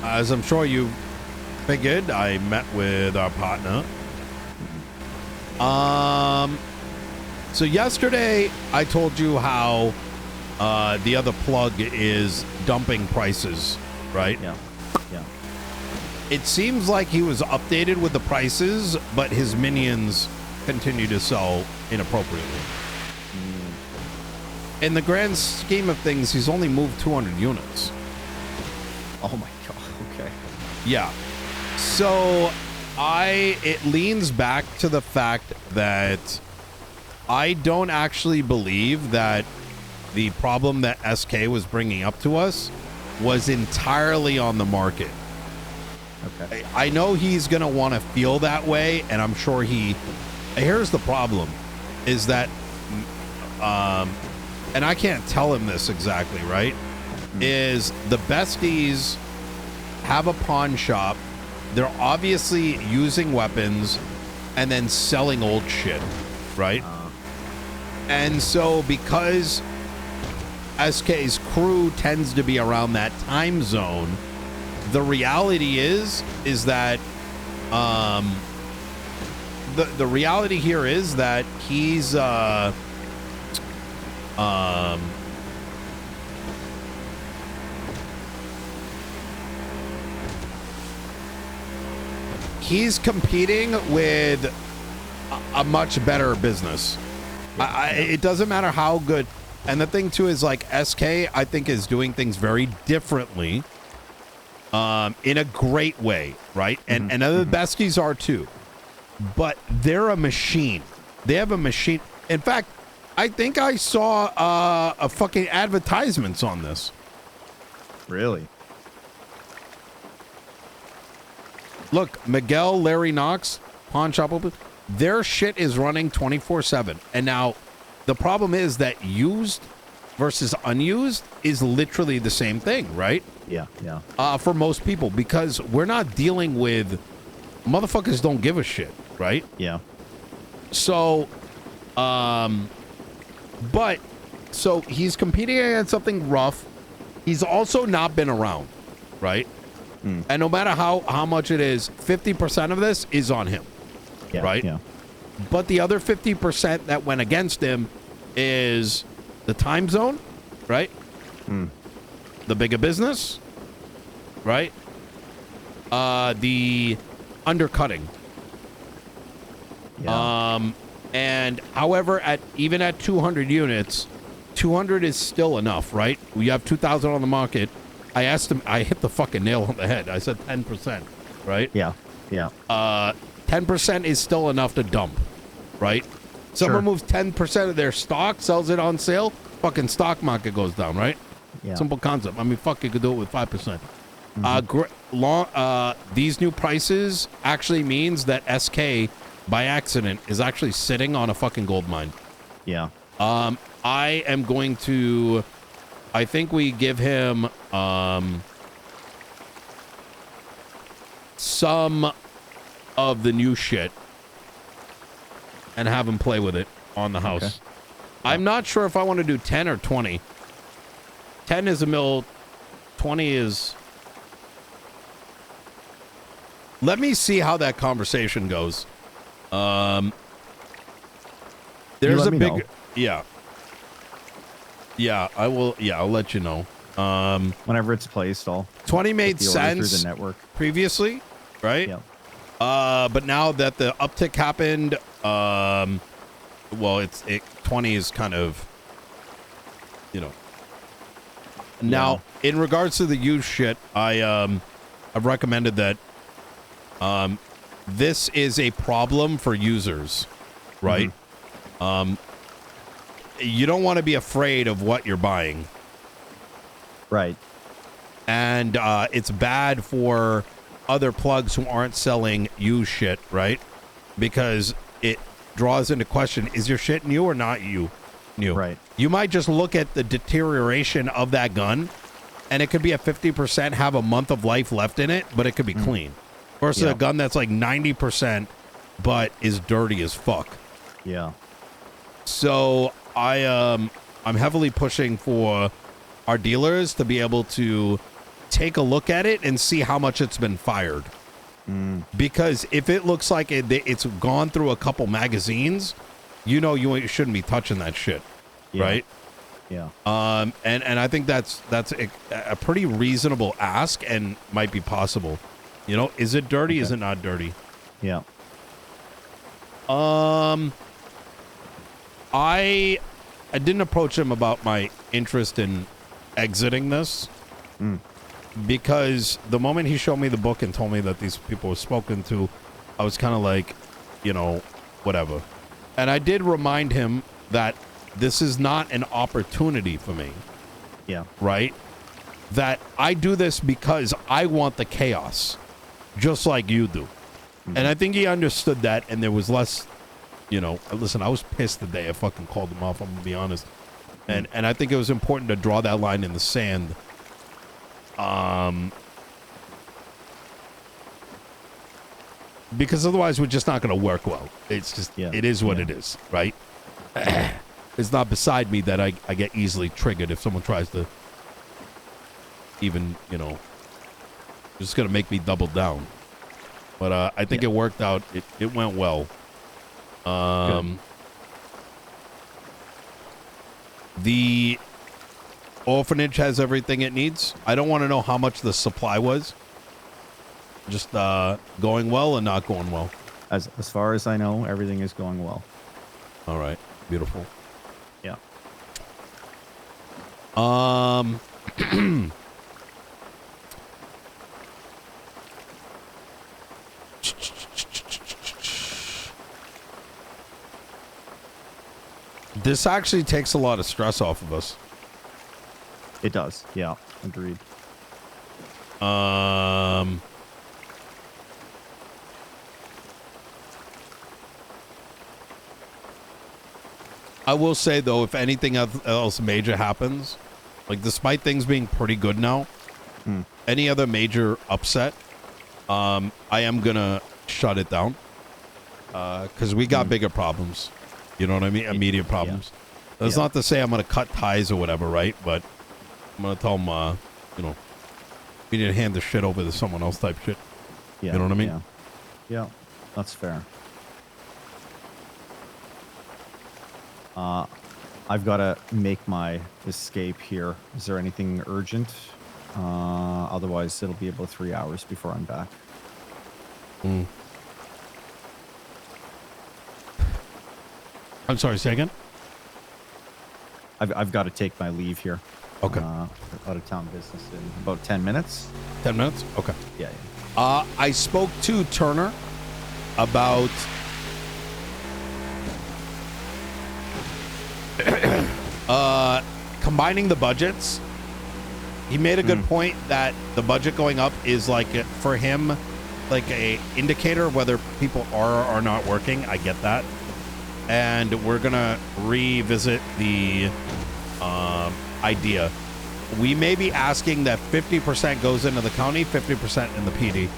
as I'm sure you figured, I met with our partner. So yesterday I told you how the other plug is dumping prices, right? Yeah. It seems like he was updated with the prices, but his minions continue to sell inappropriately. In the grand scheme of things, he's only moved 200 units. Oh my god. Okay. Yeah. So it leans back to the fact that I don't actually believe that the problem that SK was bringing up to us was entirely on the market. Okay. I know he's going to want to feel that way, and I'm sure here's the problem, is that, and I can't tell him this exactly, right? Is the besties have a pawn shop. They're obviously using weapons and then selling old shit, right? And so because SK's crew tends to be around that time zone, the reality is that the reality here is that he's he's competing with a much better business. It doesn't matter how good. And the thing too is, like, SK, I think, is doing things very differently, in a great way, right? And other besties are too, but they're a machine. They have a machine. In fact, I think I saw a fucking advertisements on this. Really? Look, Miguel, Larry Knox, pawn shop open. Their shit is running 24/7. And now the problem is that used versus unused is literally the same thing, right? Yeah. For most people, because we're not dealing with motherfuckers don't give a shit, right? Yeah. So, but so he's competing against something rough. He's also not been around, right? And no matter how much it is, 50% of this is on him, right? Yeah. But the other 50% that went against him is the time zone, right? The bigger business, right? The undercutting. Yeah. And however, even at 200 units, 200 is still enough, right? We have 2,000 on the market. I asked him, I hit the fucking nail on the head. I said 10%, right? Yeah. 10% is still enough to dump, right? Someone moves 10% of their stock, sells it on sale, fucking stock market goes down, right? Yeah. Simple concept. I mean, fuck, you could do it with 5%. These new prices actually means that SK, by accident, is actually sitting on a fucking gold mine. Yeah. I am going to... I think we give him some of the new shit and have him play with it on the house. Okay. I'm not sure if I want to do 10 or 20. 10 is a mill, 20 is... Let me see how that conversation goes. There's a big... know. Yeah. Yeah, I will. Yeah, I'll let you know. Whenever it's placed, I'll 20 made sense through the network previously, right? Yeah. But now that the uptick happened, well, 20 is kind of, Now, in regards to the used shit, I've recommended that this is a problem for users, right? You don't want to be afraid of what you're buying. Right. And it's bad for other plugs who aren't selling used shit, right? Because it draws into question, is your shit new or not new? Right. You might just look at the deterioration of that gun, and it could be at 50%, have a month of life left in it, but it could be clean. Versus a gun that's like 90%, but is dirty as fuck. Yeah. So I'm heavily pushing for our dealers to be able to take a look at it and see how much it's been fired. Because if it looks like it's gone through a couple magazines, you know you shouldn't be touching that shit, right? Yeah. And I think that's a pretty reasonable ask and might be possible. You know, is it dirty? Okay. Is it not dirty? Yeah. I didn't approach him about my interest in exiting this. Because the moment he showed me the book and told me that these people were spoken to, I was kind of like, you know, whatever. And I did remind him that this is not an opportunity for me. Yeah. Right? That I do this because I want the chaos, just like you do. And I think he understood that, and there was less, you know, listen, I was pissed the day I fucking called him off, I'm going to be honest. And I think it was important to draw that line in the sand. Because otherwise we're just not going to work well. It's just, it is what it is, right? It's not beside me that I get easily triggered if someone tries to even, you know, just going to make me double down. But I think it worked out. It went well. The orphanage has everything it needs. I don't want to know how much the supply was. Just going well and not going well. As far as I know, everything is going well. All right. Beautiful. Yeah. This actually takes a lot of stress off of us. It does. Yeah. Agreed. I will say, though, if anything else major happens, like despite things being pretty good now, any other major upset, I am going to shut it down because we got bigger problems. You know what I mean? Immediate problems. Yeah. That's not to say I'm going to cut ties or whatever, right? But I'm going to tell them, you know, we need to hand the shit over to someone else type shit. Yeah. You know what I mean? Yeah. That's fair. I've got to make my escape here. Is there anything urgent? Otherwise, it'll be about 3 hours before I'm back. I'm sorry, say again? I've got to take my leave here. Okay. Out of town business in about 10 minutes. 10 minutes? Okay. Yeah. I spoke to Turner about combining the budgets. He made a good point that the budget going up is like for him like a indicator of whether people are or are not working. I get that. And we're gonna revisit the idea. We may be asking that 50% goes into the county, 50% in the PD,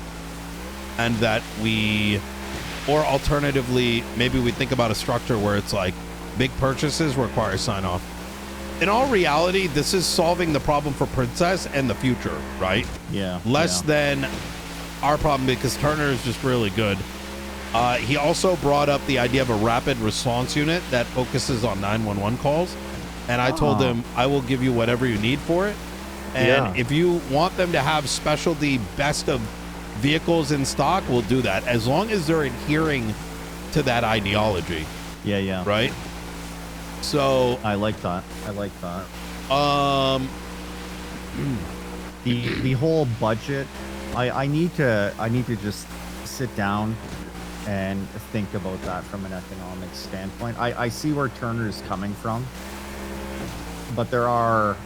and that we, or alternatively, maybe we think about a structure where it's like big purchases require sign off. In all reality, this is solving the problem for Princess and the future, right? Yeah. Less than our problem because Turner is just really good. He also brought up the idea of a rapid response unit that focuses on 911 calls. And I told him, I will give you whatever you need for it. And if you want them to have specialty best of vehicles in stock, we'll do that. As long as they're adhering to that ideology. Yeah. Right? So I like that. The whole budget, I need to just sit down and think about that from an economic standpoint. I see where Turner is coming from, but there are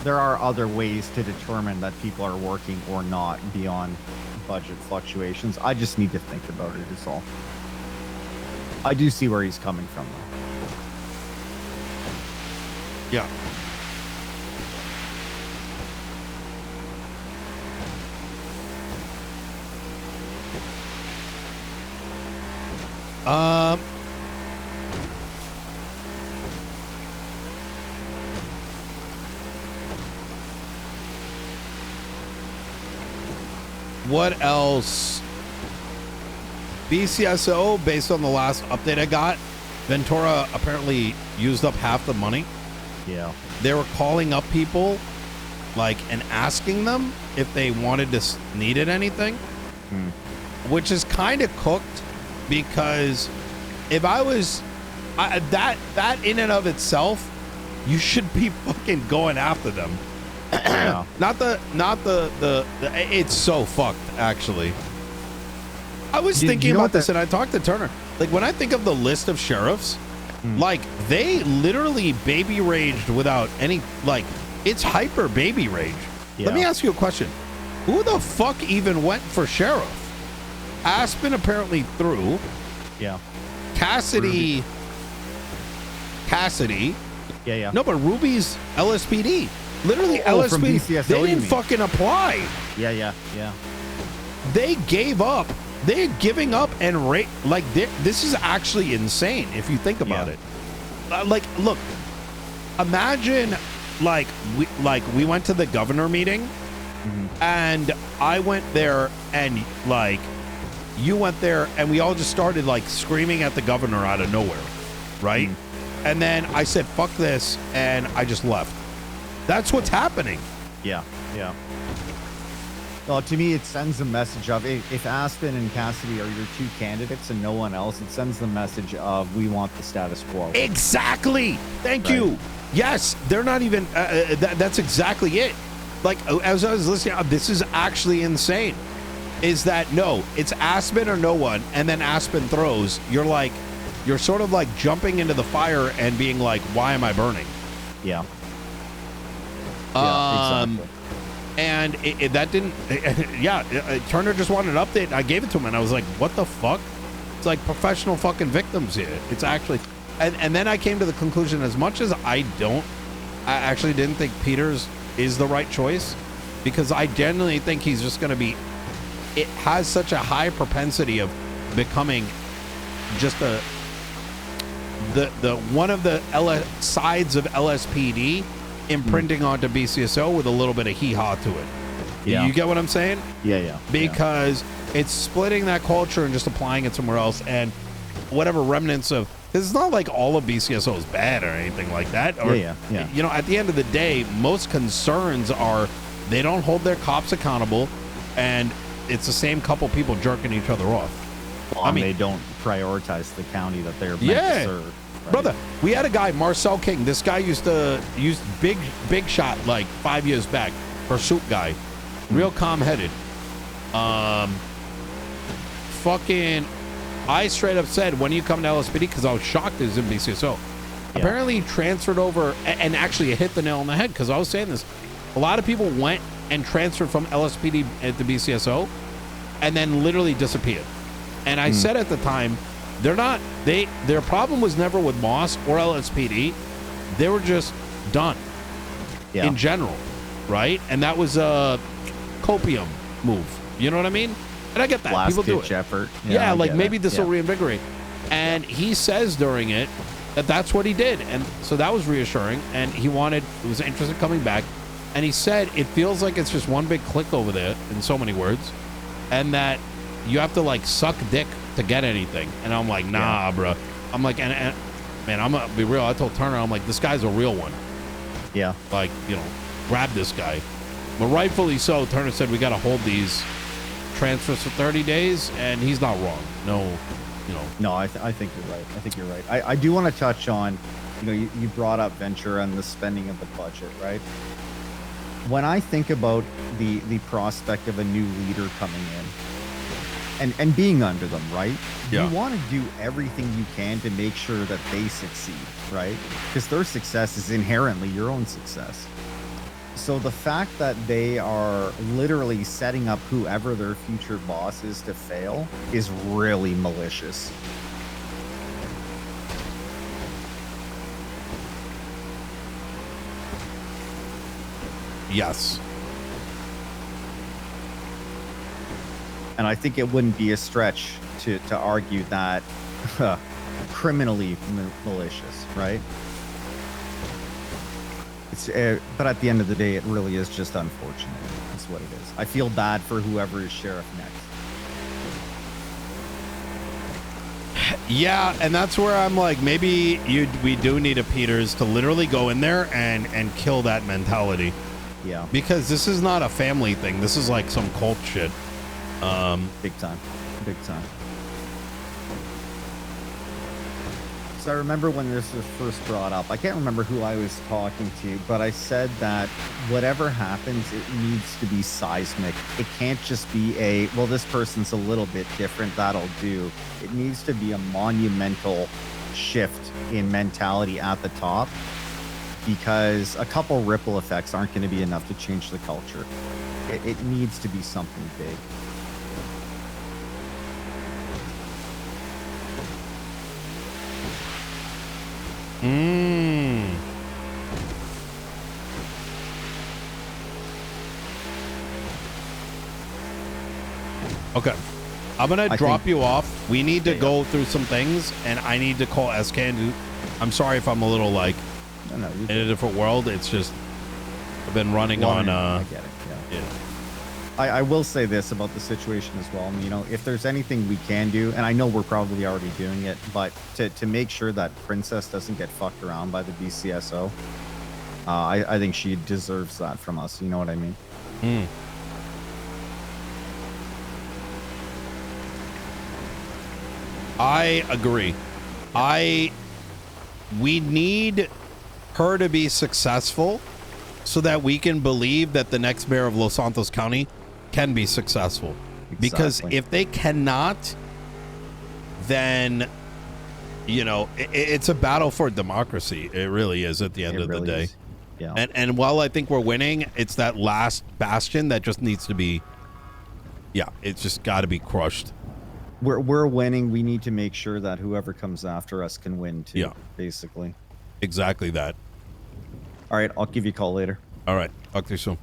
other ways to determine that people are working or not beyond budget fluctuations. I just need to think about it is all. I do see where he's coming from though. Yeah. What else? BCSO, based on the last update I got, Ventura apparently used up half the money. Yeah. They were calling up people, like, and asking them if they needed anything, which is kind of cooked, because if I was that in and of itself, you should be fucking going after them. Yeah. not the it's so fucked, actually. I was thinking about this, and I talked to Turner. Like, when I think of the list of sheriffs, like, they literally baby raged without any, like, it's hyper baby rage. Yeah. Let me ask you a question. Who the fuck even went for sheriff? Aspen apparently threw. Yeah. Cassidy. Yeah. No, but Ruby's LSPD. Literally, Oh, from LSPD. BCSO, They you didn't mean? fucking apply. Yeah. They gave up. They're giving up and this is actually insane if you think about it. Like, look, imagine we went to the governor meeting, and I went there, and like you went there, and we all just started like screaming at the governor out of nowhere, right? And then I said, "Fuck this," and I just left. That's what's happening. Yeah. Well, to me, it sends a message of, if Aspen and Cassidy are your two candidates and no one else, it sends the message of, we want the status quo. Exactly. Thank you. Yes, they're not even. That's exactly it. Like, as I was listening, this is actually insane. Is that no? It's Aspen or no one, and then Aspen throws. You're sort of like jumping into the fire and being like, "Why am I burning?" Yeah. Exactly. And that didn't. Turner just wanted an update. And I gave it to him, and I was like, "What the fuck?" It's like professional fucking victims here. It's actually, and then I came to the conclusion. As much as I actually didn't think Peters is the right choice, because I genuinely think he's just going to be. It has such a high propensity of becoming just the one of the sides of LSPD. Imprinting onto BCSO with a little bit of hee-haw to it. Yeah. You get what I'm saying? Yeah. Because it's splitting that culture and just applying it somewhere else, and whatever remnants of... It's not like all of BCSO is bad or anything like that. Or, Yeah. You know, at the end of the day, most concerns are they don't hold their cops accountable, and it's the same couple people jerking each other off. Well, they don't prioritize the county that they're meant to serve. Right? Brother, we had a guy, Marcel King. This guy used big shot like 5 years back. Pursuit guy. Real calm-headed. Fucking, I straight up said, when you come to LSPD, because I was shocked it was in BCSO. Apparently he transferred over, and actually it hit the nail on the head, because I was saying this. A lot of people went and transferred from LSPD at the BCSO, and then literally disappeared. And I said at the time, their problem was never with Moss or LSPD. They were just done in general, right? And that was a copium move. You know what I mean? And I get that. Last people do it. effort. Yeah, like maybe this will reinvigorate. And he says during it that that's what he did. And so that was reassuring. And he was interested in coming back. And he said it feels like it's just one big click over there, in so many words, and that you have to like suck dick to get anything. And I'm like, nah, bro. I'm like, and man, I'm gonna be real. I told Turner, I'm like, this guy's a real one. Yeah. Like, you know, grab this guy. But rightfully so, Turner said we got to hold these transfers for 30 days, and he's not wrong. No, you know. No, I think you're right. I do want to touch on, you know, you brought up Ventura and the spending of the budget, right? When I think about the prospect of a new leader coming in, and being under them, right? Yeah. You want to do everything you can to make sure that they succeed, right? Because their success is inherently your own success. So the fact that they are literally setting up whoever their future boss is to fail is really malicious. Yes. And I think it wouldn't be a stretch to argue that criminally malicious, right? It's, but at the end of the day, it really is just unfortunate. is what it is. I feel bad for whoever is sheriff next. Yeah, and that's where I'm like, maybe we do need a Peters to literally go in there and kill that mentality. Yeah. Because this is not a family thing. This is like some cult shit. Big time. Big time. So I remember when this was first brought up, I can't remember who I was talking to, but I said that whatever happens, it needs to be seismic. It can't just be well, this person's a little bit different, that'll do. It needs to be a monumental shift in mentality at the top, because a couple ripple effects aren't going to be enough to change the culture. It needs to be something big. Okay. I'm going to drop you off. We need to go through some things, and I need to call SK. I'm sorry if I'm a little like in a different world. It's just I've been running on. I get it. Yeah. I will say this about the situation as well. You know, if there's anything we can do, and I know we're probably already doing it, but to make sure that Princess doesn't get fucked around by the BCSO, I think she deserves that from us. You know what I mean? I agree. We need her to be successful so that we can believe that the next mayor of Los Santos County can be successful. Exactly. Because if they cannot, then, you know, it's a battle for democracy. It really is at the end of the day. Yeah. And while I think we're winning, it's that last bastion that just needs to be, it's just got to be crushed. We're winning. We need to make sure that whoever comes after us can win too. Yeah. Basically. Exactly that. All right. I'll give you a call later. All right. Talk to you soon.